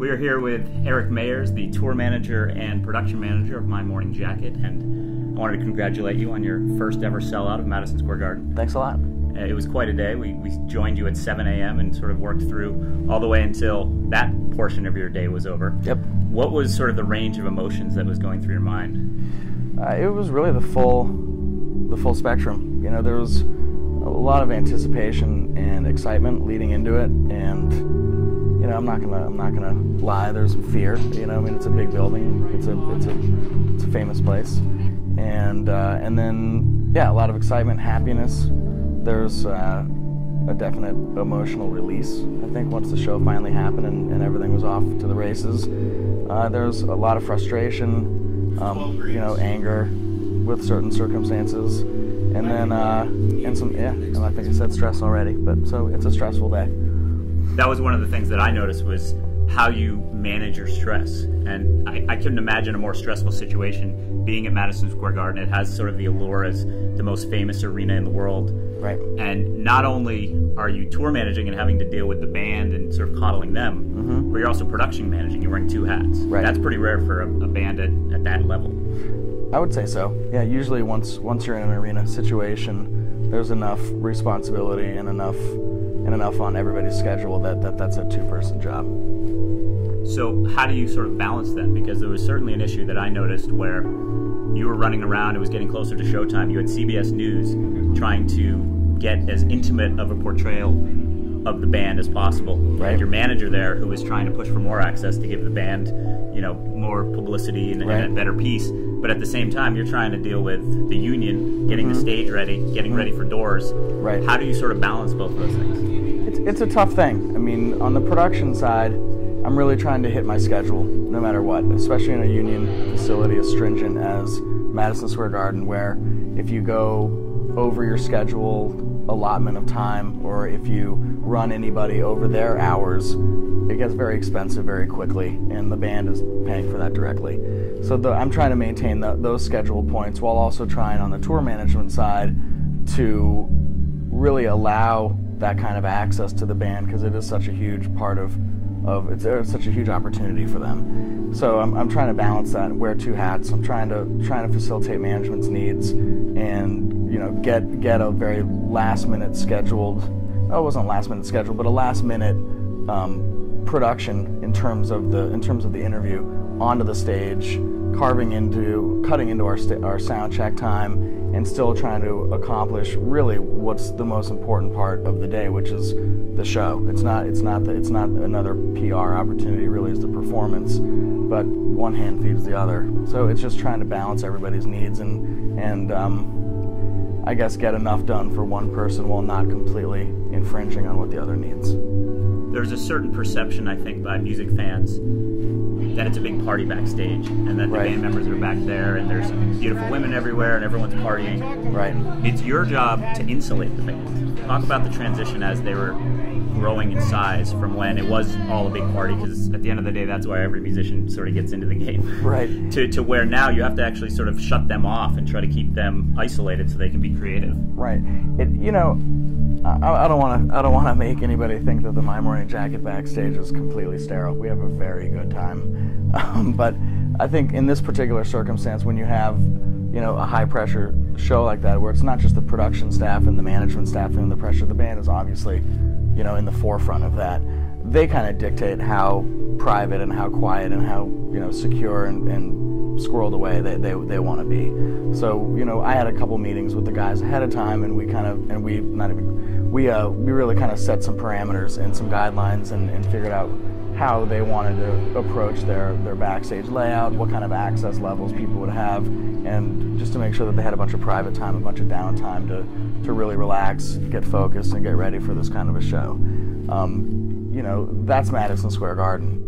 We are here with Eric Mayers, the tour manager and production manager of My Morning Jacket, and I wanted to congratulate you on your first ever sellout of Madison Square Garden. Thanks a lot. It was quite a day. We joined you at 7 a.m. and sort of worked through all the way until that portion of your day was over. Yep. What was sort of the range of emotions that was going through your mind? It was really the full spectrum. You know, there was a lot of anticipation and excitement leading into it, and you know, I'm not gonna lie. There's some fear. You know, I mean, it's a big building. It's a famous place, and then yeah, a lot of excitement, happiness. There's a definite emotional release. I think once the show finally happened and everything was off to the races, there's a lot of frustration, you know, anger with certain circumstances, and then and some, yeah, and I think I said stress already, but so it's a stressful day. That was one of the things that I noticed was how you manage your stress, and I couldn't imagine a more stressful situation being at Madison Square Garden. It has sort of the allure as the most famous arena in the world. Right. And not only are you tour managing and having to deal with the band and sort of coddling them, but you're also production managing. You're wearing two hats. Right. That's pretty rare for a band at that level. I would say so. Yeah, usually once you're in an arena situation, there's enough responsibility and enough on everybody's schedule that's a two-person job. So how do you sort of balance that? Because there was certainly an issue that I noticed where you were running around, it was getting closer to showtime, you had CBS News trying to get as intimate of a portrayal of the band as possible. You had your manager there who was trying to push for more access to give the band, you know, more publicity and a better piece. But at the same time, you're trying to deal with the union, getting the stage ready, getting ready for doors. Right. How do you sort of balance both of those things? It's a tough thing. I mean, on the production side, I'm really trying to hit my schedule, no matter what, especially in a union facility as stringent as Madison Square Garden, where if you go over your schedule allotment of time, or if you run anybody over their hours, it gets very expensive very quickly, and the band is paying for that directly. So I'm trying to maintain those schedule points while also trying on the tour management side to really allow that kind of access to the band, because it is such a huge part of it's such a huge opportunity for them. So I'm trying to balance that and wear two hats. I'm trying to facilitate management's needs and, you know, get a very last minute scheduled. Oh, it wasn't last minute scheduled, but a last minute production in terms of the interview onto the stage, cutting into our sound check time, and still trying to accomplish really what's the most important part of the day, which is the show. It's not another PR opportunity. It really is the performance, but one hand feeds the other. So it's just trying to balance everybody's needs and I guess get enough done for one person while not completely infringing on what the other needs. There's a certain perception, I think, by music fans that it's a big party backstage, and that the band members are back there, and there's beautiful women everywhere, and everyone's partying. Right. It's your job to insulate the band. Talk about the transition as they were growing in size from when it was all a big party, because at the end of the day, that's why every musician sort of gets into the game. Right. To where now you have to actually sort of shut them off and try to keep them isolated so they can be creative. Right. You know, I don't want to make anybody think that the My Morning Jacket backstage is completely sterile. We have a very good time, but I think in this particular circumstance, when you have, you know, a high pressure show like that, where it's not just the production staff and the management staff and the pressure, the band is obviously, you know, in the forefront of that. They kind of dictate how private and how quiet and how, you know, secure and squirreled away they want to be. So, you know, I had a couple meetings with the guys ahead of time, and we really kind of set some parameters and some guidelines and figured out how they wanted to approach their backstage layout, what kind of access levels people would have, and just to make sure that they had a bunch of private time, a bunch of downtime to really relax, get focused, and get ready for this kind of a show. You know, that's Madison Square Garden.